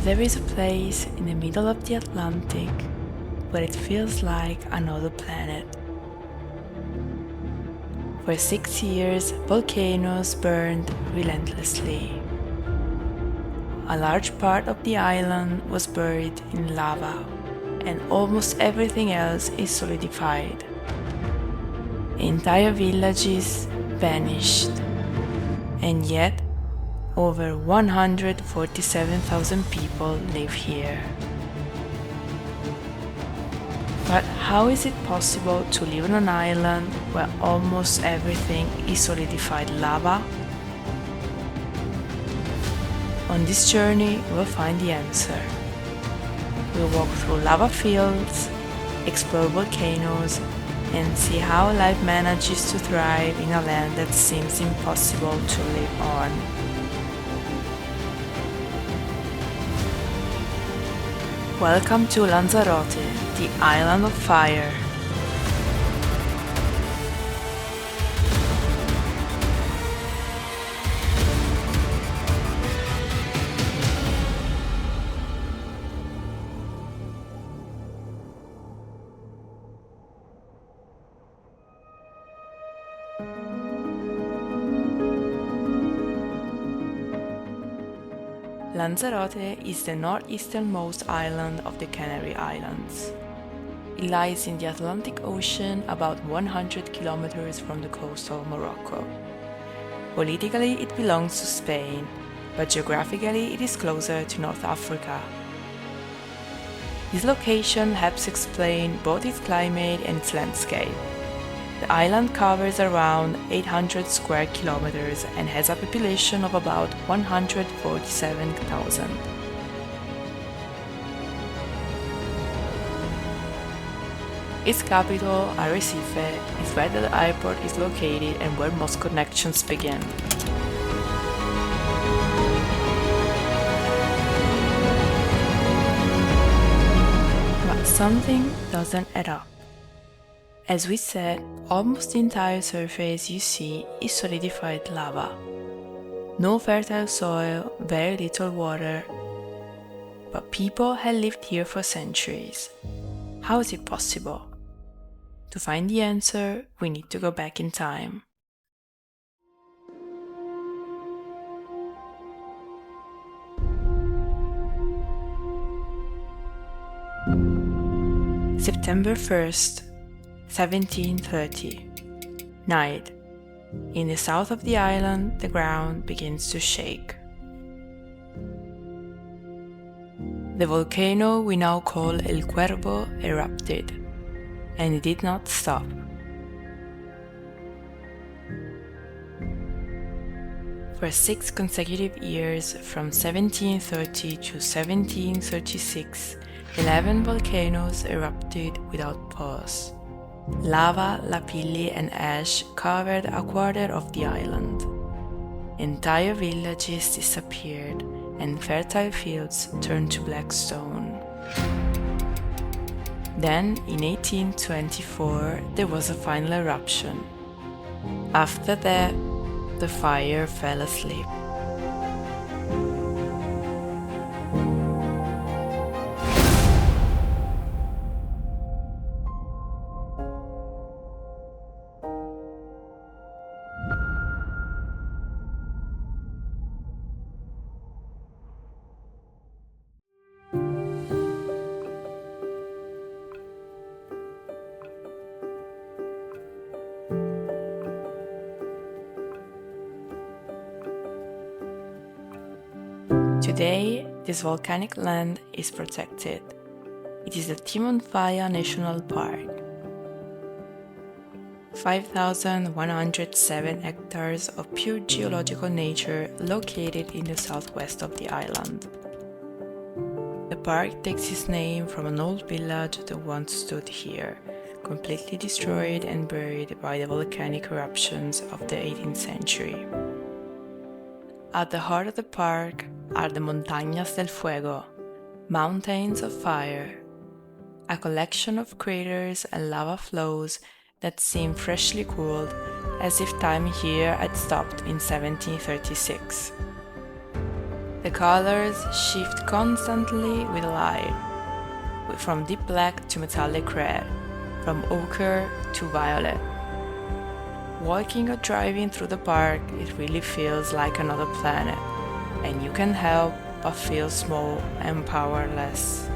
There is a place in the middle of the Atlantic where it feels like another planet. For 6 years, volcanoes burned relentlessly. A large part of the island was buried in lava, and almost everything else is solidified. Entire villages vanished, and yet over 147,000 people live here. But how is it possible to live on an island where almost everything is solidified lava? On this journey, we'll find the answer. We'll walk through lava fields, explore volcanoes, and see how life manages to thrive in a land that seems impossible to live on. Welcome to Lanzarote, the island of fire. Lanzarote is the northeasternmost island of the Canary Islands. It lies in the Atlantic Ocean about 100 kilometers from the coast of Morocco. Politically, it belongs to Spain, but geographically it is closer to North Africa. This location helps explain both its climate and its landscape. The island covers around 800 square kilometers and has a population of about 147,000. Its capital, Arrecife, is where the airport is located and where most connections begin. But something doesn't add up. As we said, almost the entire surface you see is solidified lava. No fertile soil, very little water. But people have lived here for centuries. How is it possible? To find the answer, we need to go back in time. September 1st, 1730. Night. In the south of the island, the ground begins to shake. The volcano we now call El Cuervo erupted, and it did not stop. For 6 consecutive years, from 1730 to 1736, 11 volcanoes erupted without pause. Lava, lapilli, and ash covered a quarter of the island. Entire villages disappeared, and fertile fields turned to black stone. Then, in 1824, there was a final eruption. After that, the fire fell asleep. Today, this volcanic land is protected. It is the TIMANFAYA National Park. 5,107 hectares of pure geological nature located in the southwest of the island. The park takes its name from an old village that once stood here, completely destroyed and buried by the volcanic eruptions of the 18th century. At the heart of the park are the Montañas del Fuego, Mountains of Fire, a collection of craters and lava flows that seem freshly cooled, as if time here had stopped in 1736. The colors shift constantly with light, from deep black to metallic red, from ochre to violet. Walking or driving through the park, it really feels like another planet, and you can't help but feel small and powerless.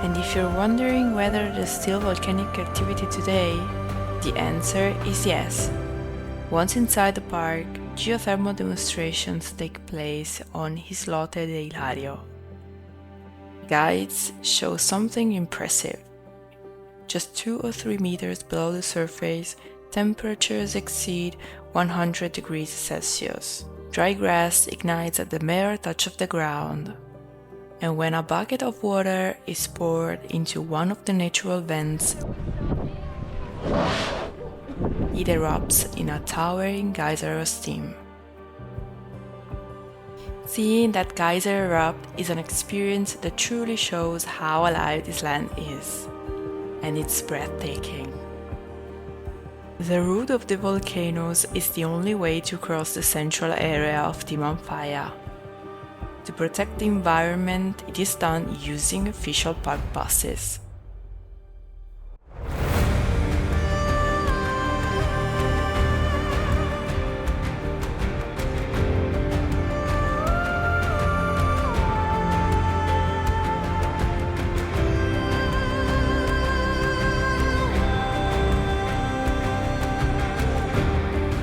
And if you're wondering whether there's still volcanic activity today, the answer is yes. Once inside the park, geothermal demonstrations take place on Islote de Hilario. Guides show something impressive. Just 2 or 3 meters below the surface, temperatures exceed 100 degrees Celsius. Dry grass ignites at the mere touch of the ground. And when a bucket of water is poured into one of the natural vents, it erupts in a towering geyser of steam. Seeing that geyser erupt is an experience that truly shows how alive this land is, and it's breathtaking. The route of the volcanoes is the only way to cross the central area of TIMANFAYA. To protect the environment, it is done using official park buses.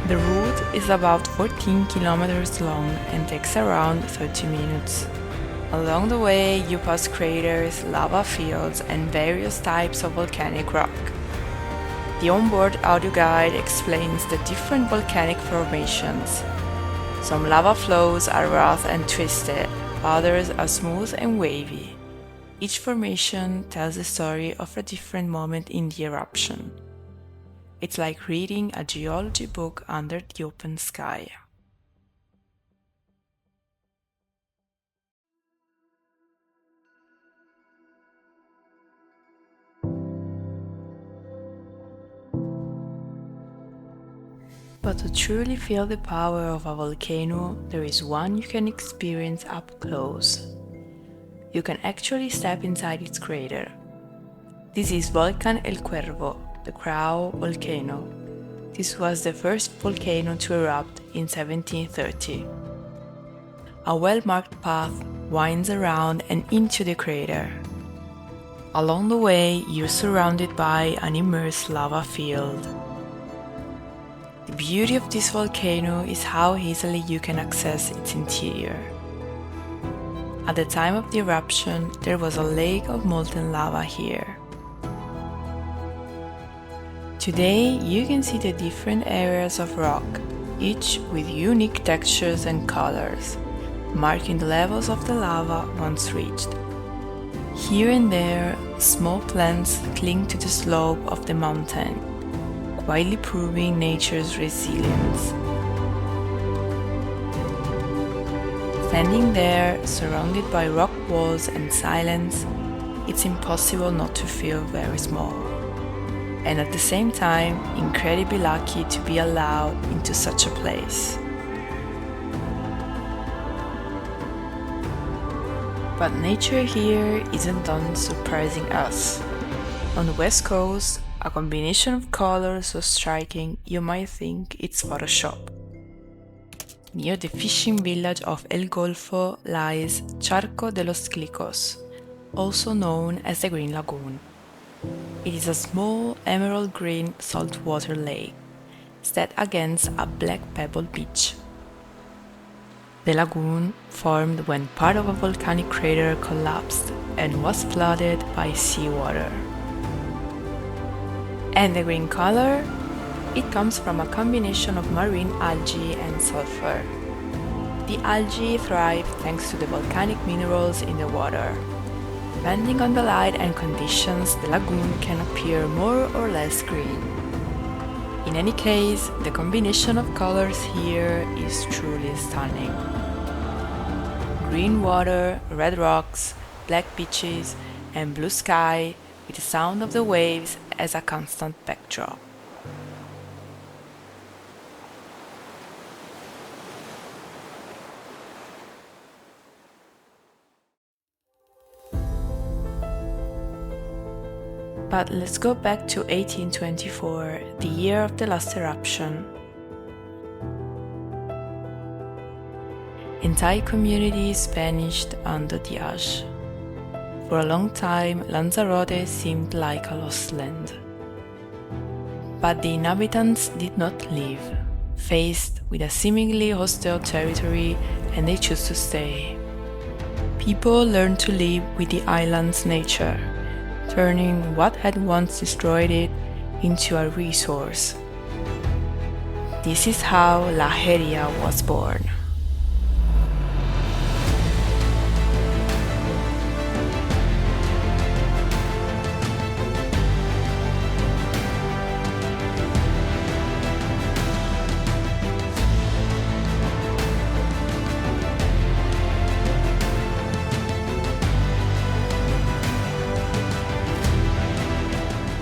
The route is about 14 kilometers long and takes around 30 minutes. Along the way, you pass craters, lava fields, and various types of volcanic rock. The onboard audio guide explains the different volcanic formations. Some lava flows are rough and twisted, others are smooth and wavy. Each formation tells the story of a different moment in the eruption. It's like reading a geology book under the open sky. But to truly feel the power of a volcano, there is one you can experience up close. You can actually step inside its crater. This is Volcán del Cuervo, the Crow volcano. This was the first volcano to erupt in 1730. A well-marked path winds around and into the crater. Along the way, you're surrounded by an immersed lava field. The beauty of this volcano is how easily you can access its interior. At the time of the eruption, there was a lake of molten lava here. Today, you can see the different areas of rock, each with unique textures and colors, marking the levels of the lava once reached. Here and there, small plants cling to the slope of the mountain, quietly proving nature's resilience. Standing there, surrounded by rock walls and silence, it's impossible not to feel very small, and at the same time, incredibly lucky to be allowed into such a place. But nature here isn't done surprising us. On the west coast, a combination of colors so striking you might think it's Photoshop. Near the fishing village of El Golfo lies Charco de los Clicos, also known as the Green Lagoon. It is a small emerald green saltwater lake set against a black pebble beach. The lagoon formed when part of a volcanic crater collapsed and was flooded by seawater. And the green color? It comes from a combination of marine algae and sulfur. The algae thrive thanks to the volcanic minerals in the water. Depending on the light and conditions, the lagoon can appear more or less green. In any case, the combination of colors here is truly stunning. Green water, red rocks, black beaches, and blue sky with the sound of the waves as a constant backdrop. But let's go back to 1824, the year of the last eruption. Entire communities vanished under the ash. For a long time, Lanzarote seemed like a lost land. But the inhabitants did not leave, faced with a seemingly hostile territory, and they chose to stay. People learned to live with the island's nature, turning what had once destroyed it into a resource. This is how La Geria was born.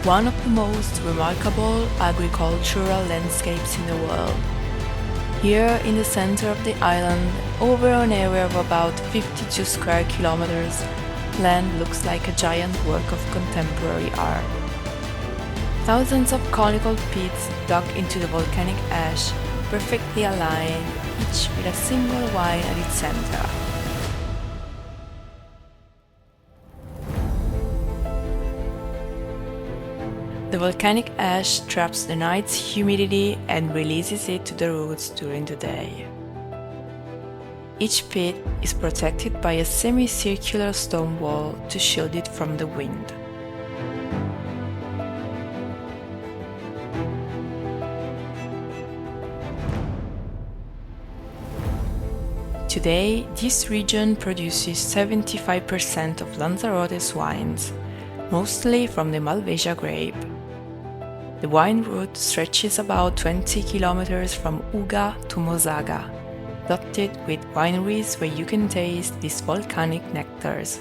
One of the most remarkable agricultural landscapes in the world. Here in the center of the island, over an area of about 52 square kilometers, land looks like a giant work of contemporary art. Thousands of conical pits dug into the volcanic ash, perfectly aligned, each with a single vine at its center. The volcanic ash traps the night's humidity and releases it to the roots during the day. Each pit is protected by a semicircular stone wall to shield it from the wind. Today, this region produces 75% of Lanzarote's wines, mostly from the Malvasia grape. The wine route stretches about 20 kilometers from Uga to Mozaga, dotted with wineries where you can taste these volcanic nectars.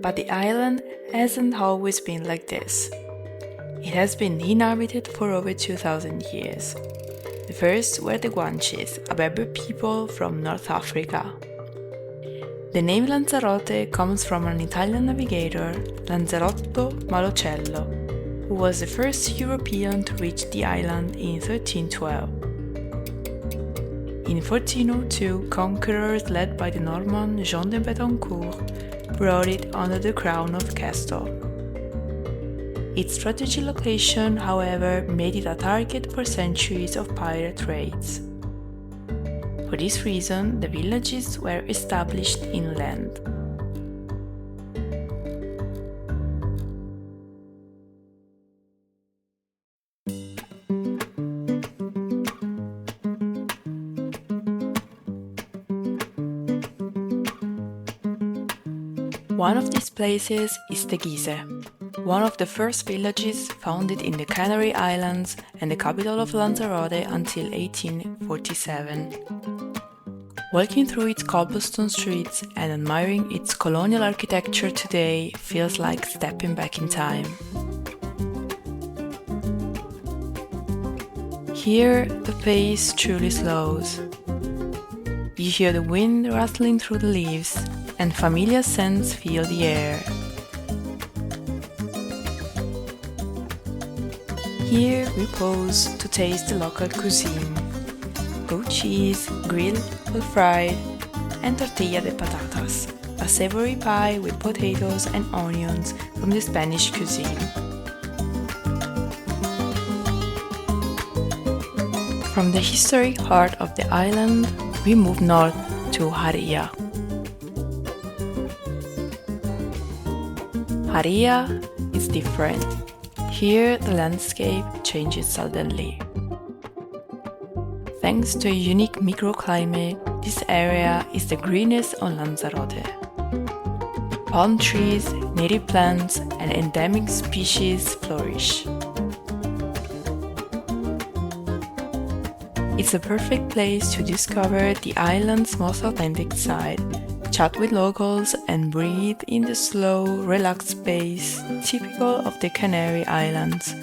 But the island hasn't always been like this. It has been inhabited for over 2,000 years. The first were the Guanches, a Berber people from North Africa. The name Lanzarote comes from an Italian navigator, Lanzarotto Malocello, who was the first European to reach the island in 1312. In 1402, conquerors led by the Norman Jean de Betancourt brought it under the crown of Castor. Its strategic location, however, made it a target for centuries of pirate raids. For this reason, the villages were established inland. One of these places is Teguise, one of the first villages founded in the Canary Islands and the capital of Lanzarote until 1847. Walking through its cobblestone streets and admiring its colonial architecture today feels like stepping back in time. Here, the pace truly slows. You hear the wind rattling through the leaves, and familiar scents fill the air. Here we pause to taste the local cuisine: goat cheese, grilled or fried, and tortilla de patatas, a savory pie with potatoes and onions from the Spanish cuisine. From the historic heart of the island, we move north to Geria. Geria is different. Here, the landscape changes suddenly. Thanks to a unique microclimate, this area is the greenest on Lanzarote. Palm trees, native plants, and endemic species flourish. It's a perfect place to discover the island's most authentic side, chat with locals, and breathe in the slow, relaxed pace typical of the Canary Islands.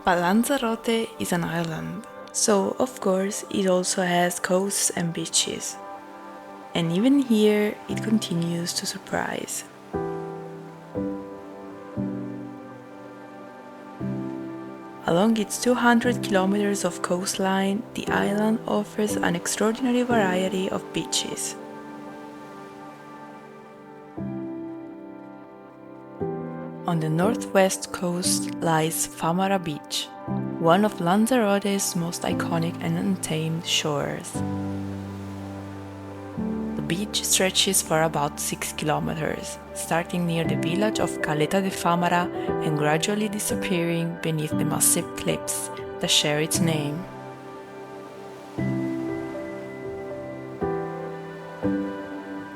But Lanzarote is an island, so of course it also has coasts and beaches. And even here it continues to surprise. Along its 200 kilometers of coastline, the island offers an extraordinary variety of beaches. On the northwest coast lies Famara Beach, one of Lanzarote's most iconic and untamed shores. The beach stretches for about 6 kilometers, starting near the village of Caleta de Famara and gradually disappearing beneath the massive cliffs that share its name.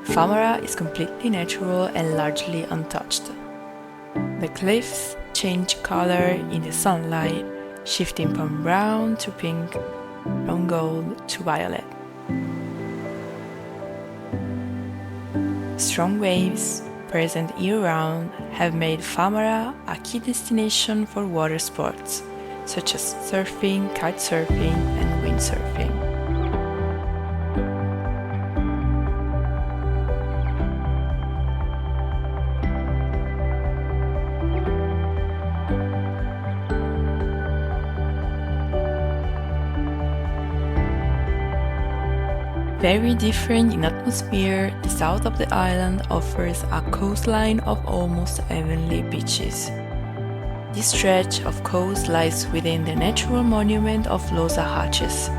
Famara is completely natural and largely untouched. The cliffs change color in the sunlight, shifting from brown to pink, from gold to violet. Strong waves, present year-round, have made Famara a key destination for water sports, such as surfing, kitesurfing, and windsurfing. Very different in atmosphere, the south of the island offers a coastline of almost evenly beaches. This stretch of coast lies within the natural monument of Los Ahaches,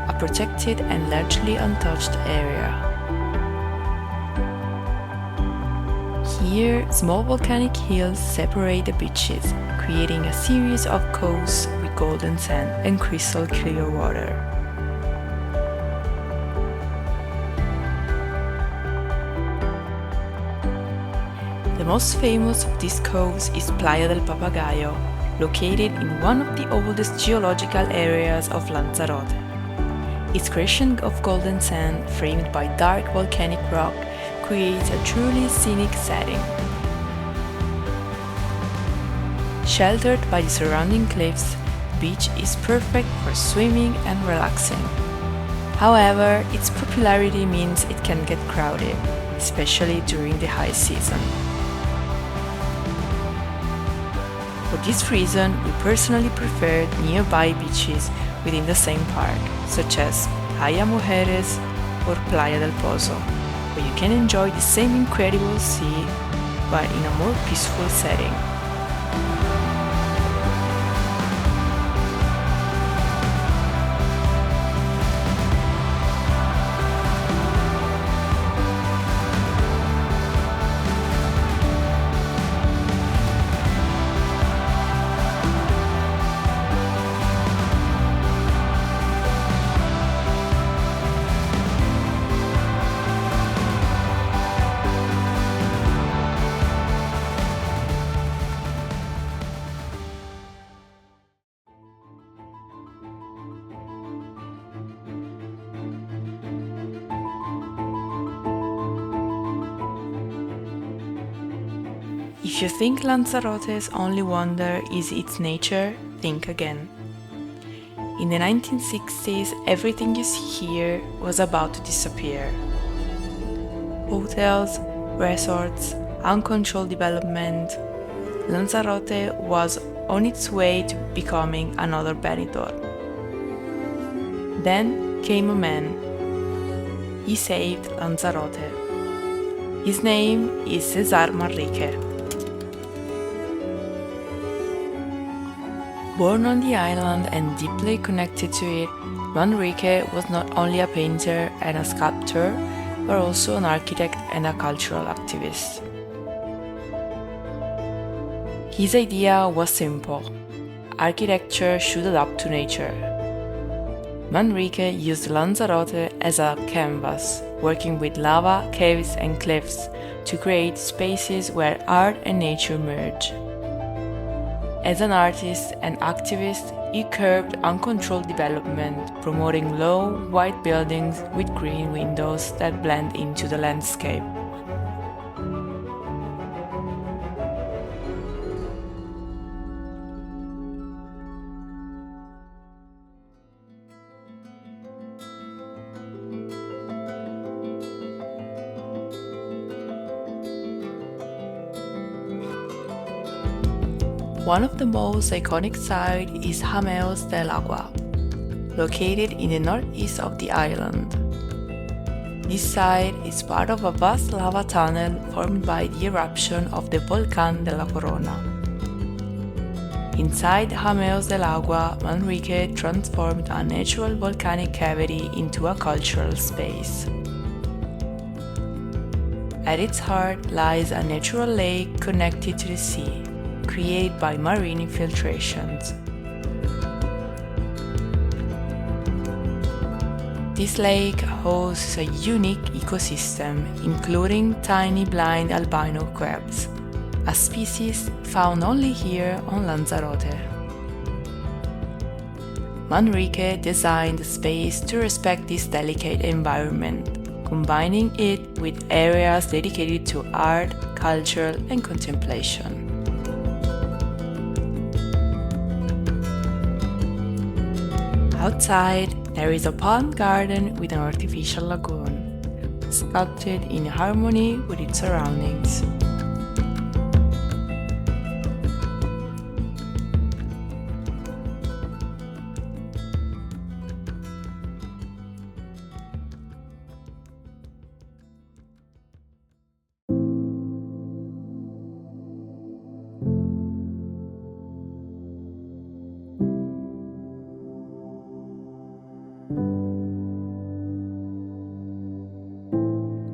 a protected and largely untouched area. Here, small volcanic hills separate the beaches, creating a series of coasts with golden sand and crystal clear water. The most famous of these coves is Playa del Papagayo, located in one of the oldest geological areas of Lanzarote. Its crescent of golden sand, framed by dark volcanic rock, creates a truly scenic setting. Sheltered by the surrounding cliffs, the beach is perfect for swimming and relaxing. However, its popularity means it can get crowded, especially during the high season. For this reason, we personally prefer nearby beaches within the same park, such as Playa Mujeres or Playa del Pozo, where you can enjoy the same incredible sea, but in a more peaceful setting. If you think Lanzarote's only wonder is its nature, think again. In the 1960s, everything you see here was about to disappear. Hotels, resorts, uncontrolled development. Lanzarote was on its way to becoming another Benidorm. Then came a man. He saved Lanzarote. His name is César Manrique. Born on the island and deeply connected to it, Manrique was not only a painter and a sculptor, but also an architect and a cultural activist. His idea was simple: architecture should adapt to nature. Manrique used Lanzarote as a canvas, working with lava, caves, and cliffs to create spaces where art and nature merge. As an artist and activist, he curbed uncontrolled development, promoting low, white buildings with green windows that blend into the landscape. One of the most iconic sites is Jameos Del Agua, located in the northeast of the island. This site is part of a vast lava tunnel formed by the eruption of the Volcán de la Corona. Inside Jameos Del Agua, Manrique transformed a natural volcanic cavity into a cultural space. At its heart lies a natural lake connected to the sea, created by marine infiltrations. This lake hosts a unique ecosystem, including tiny blind albino crabs, a species found only here on Lanzarote. Manrique designed the space to respect this delicate environment, combining it with areas dedicated to art, culture, and contemplation. Outside, there is a pond garden with an artificial lagoon, sculpted in harmony with its surroundings.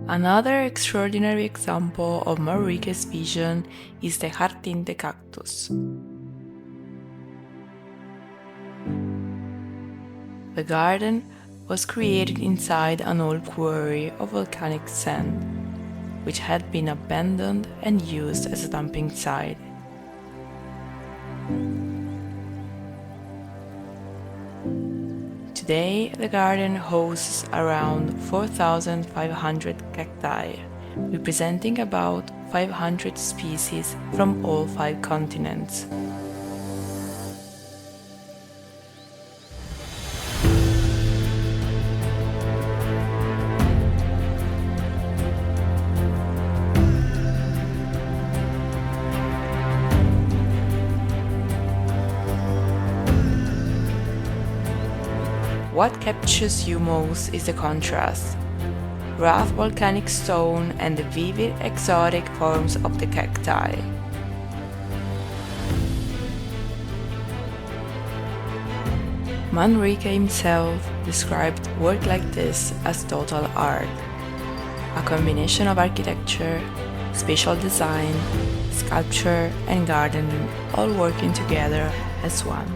Another extraordinary example of Manrique's vision is the Jardin de Cactus. The garden was created inside an old quarry of volcanic sand, which had been abandoned and used as a dumping site. Today, the garden hosts around 4,500 cacti, representing about 500 species from all 5 continents. What captures you most is the contrast: rough volcanic stone and the vivid, exotic forms of the cacti. Manrique himself described work like this as total art, a combination of architecture, spatial design, sculpture, and gardening all working together as one.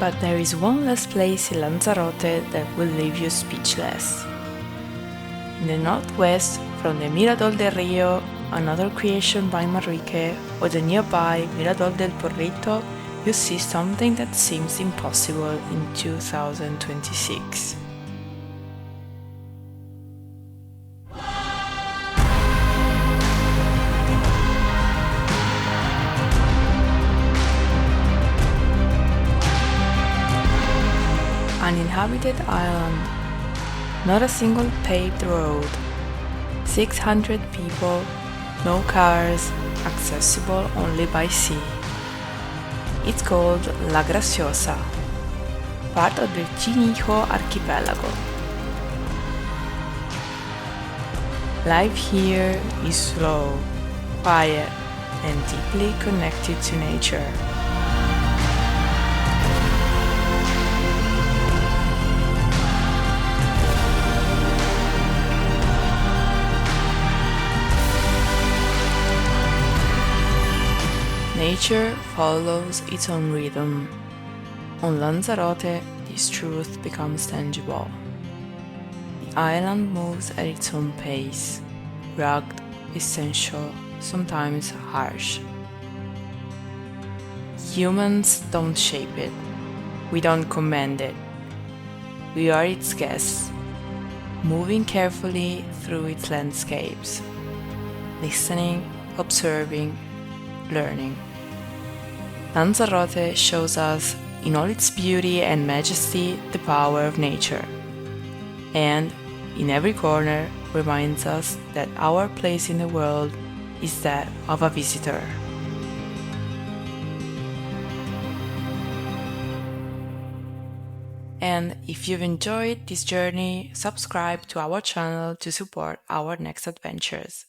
But there is one last place in Lanzarote that will leave you speechless. In the northwest, from the Mirador del Rio, another creation by Manrique, or the nearby Mirador del Porrito, you see something that seems impossible in 2026. An inhabited island, not a single paved road, 600 people, no cars, accessible only by sea. It's called La Graciosa, part of the Cinijo archipelago. Life here is slow, quiet, and deeply connected to nature. Nature follows its own rhythm. On Lanzarote, this truth becomes tangible. The island moves at its own pace, rugged, essential, sometimes harsh. Humans don't shape it. We don't command it. We are its guests, moving carefully through its landscapes, listening, observing, learning. Lanzarote shows us, in all its beauty and majesty, the power of nature, and, in every corner, reminds us that our place in the world is that of a visitor. And if you've enjoyed this journey, subscribe to our channel to support our next adventures.